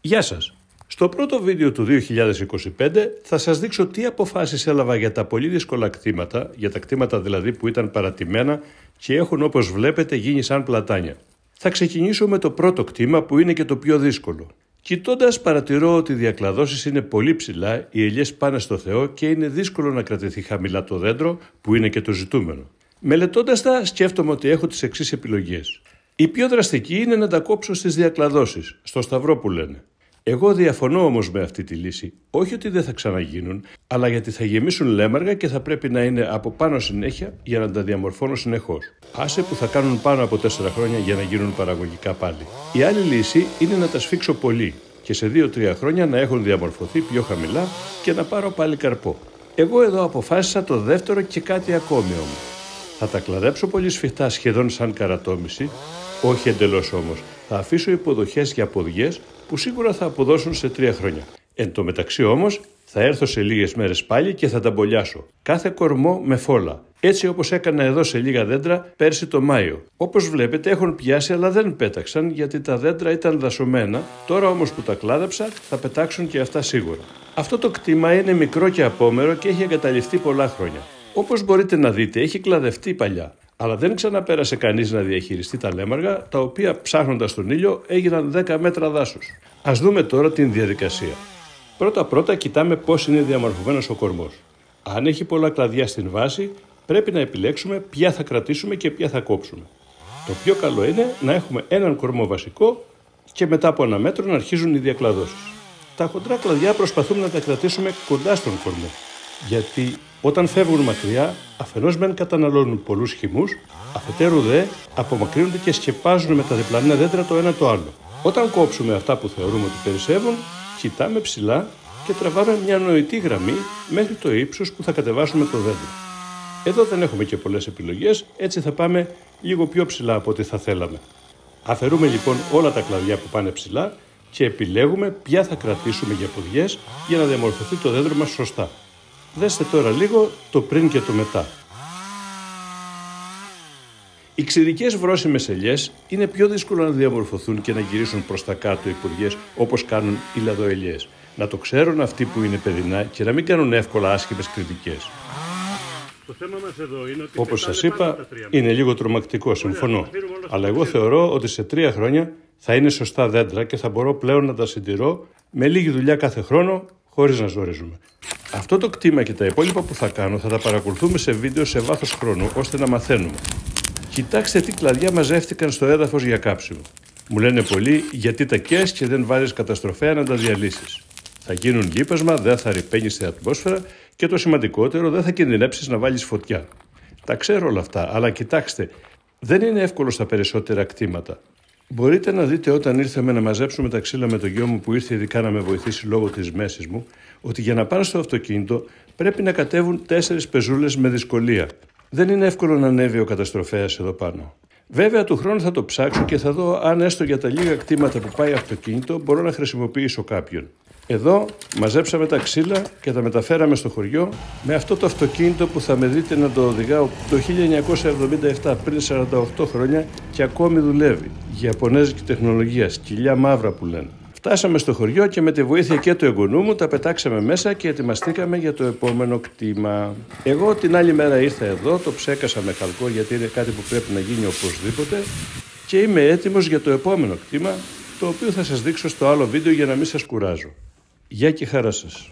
Γεια σας! Στο πρώτο βίντεο του 2025 θα σας δείξω τι αποφάσεις έλαβα για τα πολύ δύσκολα κτήματα, για τα κτήματα δηλαδή που ήταν παρατημένα και έχουν όπως βλέπετε γίνει σαν πλατάνια. Θα ξεκινήσω με το πρώτο κτήμα που είναι και το πιο δύσκολο. Κοιτώντας παρατηρώ ότι οι διακλαδώσεις είναι πολύ ψηλά, οι ελιές πάνε στο Θεό και είναι δύσκολο να κρατηθεί χαμηλά το δέντρο που είναι και το ζητούμενο. Μελετώντας τα σκέφτομαι ότι έχω τις εξής επιλογές. Η πιο δραστική είναι να τα κόψω στις διακλαδώσεις, στο σταυρό που λένε. Εγώ διαφωνώ όμως με αυτή τη λύση, όχι ότι δεν θα ξαναγίνουν, αλλά γιατί θα γεμίσουν λέμαργα και θα πρέπει να είναι από πάνω συνέχεια για να τα διαμορφώνω συνεχώς. Άσε που θα κάνουν πάνω από 4 χρόνια για να γίνουν παραγωγικά πάλι. Η άλλη λύση είναι να τα σφίξω πολύ και σε 2-3 χρόνια να έχουν διαμορφωθεί πιο χαμηλά και να πάρω πάλι καρπό. Εγώ εδώ αποφάσισα το δεύτερο και κάτι ακόμη όμως. Θα τα κλαδέψω πολύ σφιχτά σχεδόν σαν καρατόμηση, όχι εντελώς όμως. Θα αφήσω υποδοχές για ποδιές που σίγουρα θα αποδώσουν σε 3 χρόνια. Εν τω μεταξύ όμως θα έρθω σε λίγες μέρες πάλι και θα τα μπολιάσω. Κάθε κορμό με φόλα. Έτσι όπως έκανα εδώ σε λίγα δέντρα πέρσι το Μάιο. Όπως βλέπετε έχουν πιάσει αλλά δεν πέταξαν γιατί τα δέντρα ήταν δασωμένα. Τώρα όμως που τα κλάδεψα θα πετάξουν και αυτά σίγουρα. Αυτό το κτήμα είναι μικρό και απόμερο και έχει εγκαταλειφθεί πολλά χρόνια. Όπως μπορείτε να δείτε έχει κλαδευτεί παλιά. Αλλά δεν ξαναπέρασε κανείς να διαχειριστεί τα λέμαργα, τα οποία ψάχνοντας τον ήλιο έγιναν 10 μέτρα δάσους. Ας δούμε τώρα την διαδικασία. Πρώτα κοιτάμε πώς είναι διαμορφωμένος ο κορμός. Αν έχει πολλά κλαδιά στην βάση, πρέπει να επιλέξουμε ποια θα κρατήσουμε και ποια θα κόψουμε. Το πιο καλό είναι να έχουμε έναν κορμό βασικό και μετά από 1 μέτρο να αρχίζουν οι διακλαδώσεις. Τα χοντρά κλαδιά προσπαθούμε να τα κρατήσουμε κοντά στον κορμό. Γιατί όταν φεύγουν μακριά, αφενός μεν καταναλώνουν πολλούς χυμούς, αφετέρου δε απομακρύνονται και σκεπάζουν με τα διπλανά δέντρα το ένα το άλλο. Όταν κόψουμε αυτά που θεωρούμε ότι περισσεύουν, κοιτάμε ψηλά και τραβάμε μια νοητή γραμμή μέχρι το ύψος που θα κατεβάσουμε το δέντρο. Εδώ δεν έχουμε και πολλές επιλογές, έτσι θα πάμε λίγο πιο ψηλά από ό,τι θα θέλαμε. Αφαιρούμε λοιπόν όλα τα κλαδιά που πάνε ψηλά και επιλέγουμε ποια θα κρατήσουμε για ποδιές για να διαμορφωθεί το δέντρο μας σωστά. Δέστε τώρα λίγο το πριν και το μετά. Οι ξηρικές βρώσιμες ελιές είναι πιο δύσκολο να διαμορφωθούν και να γυρίσουν προς τα κάτω οι ποδιές όπως κάνουν οι λαδοελιές. Να το ξέρουν αυτοί που είναι παιδινά και να μην κάνουν εύκολα άσχημες κριτικές. Το θέμα μας εδώ είναι ότι όπως σας είπα, είναι λίγο τρομακτικό, συμφωνώ. Αλλά εγώ θεωρώ ότι σε 3 χρόνια θα είναι σωστά δέντρα και θα μπορώ πλέον να τα συντηρώ με λίγη δουλειά κάθε χρόνο, χωρίς να ζορίζουμε. Αυτό το κτήμα και τα υπόλοιπα που θα κάνω θα τα παρακολουθούμε σε βίντεο σε βάθος χρόνου, ώστε να μαθαίνουμε. Κοιτάξτε τι κλαδιά μαζεύτηκαν στο έδαφος για κάψιμο. Μου λένε πολλοί γιατί τα καίς και δεν βάζεις καταστροφέα να τα διαλύσεις. Θα γίνουν λίπασμα, δεν θα ρυπαίνει στην ατμόσφαιρα και το σημαντικότερο δεν θα κινδυνεύσεις να βάλεις φωτιά. Τα ξέρω όλα αυτά, αλλά κοιτάξτε, δεν είναι εύκολο στα περισσότερα κτήματα. Μπορείτε να δείτε όταν ήρθαμε να μαζέψουμε τα ξύλα με το γιο μου που ήρθε ειδικά να με βοηθήσει λόγω της μέσης μου, ότι για να πάνε στο αυτοκίνητο πρέπει να κατέβουν 4 πεζούλες με δυσκολία. Δεν είναι εύκολο να ανέβει ο καταστροφέας εδώ πάνω. Βέβαια του χρόνου θα το ψάξω και θα δω αν έστω για τα λίγα κτήματα που πάει αυτοκίνητο μπορώ να χρησιμοποιήσω κάποιον. Εδώ μαζέψαμε τα ξύλα και τα μεταφέραμε στο χωριό με αυτό το αυτοκίνητο που θα με δείτε να το οδηγάω το 1977 πριν 48 χρόνια και ακόμη δουλεύει. Ιαπωνέζικη τεχνολογία, σκυλιά μαύρα που λένε. Φτάσαμε στο χωριό και με τη βοήθεια και του εγγονού μου τα πετάξαμε μέσα και ετοιμαστήκαμε για το επόμενο κτήμα. Εγώ την άλλη μέρα ήρθα εδώ, το ψέκασα με χαλκό γιατί είναι κάτι που πρέπει να γίνει οπωσδήποτε και είμαι έτοιμος για το επόμενο κτήμα, το οποίο θα σας δείξω στο άλλο βίντεο για να μην σας κουράζω. Γεια και χαρά σας.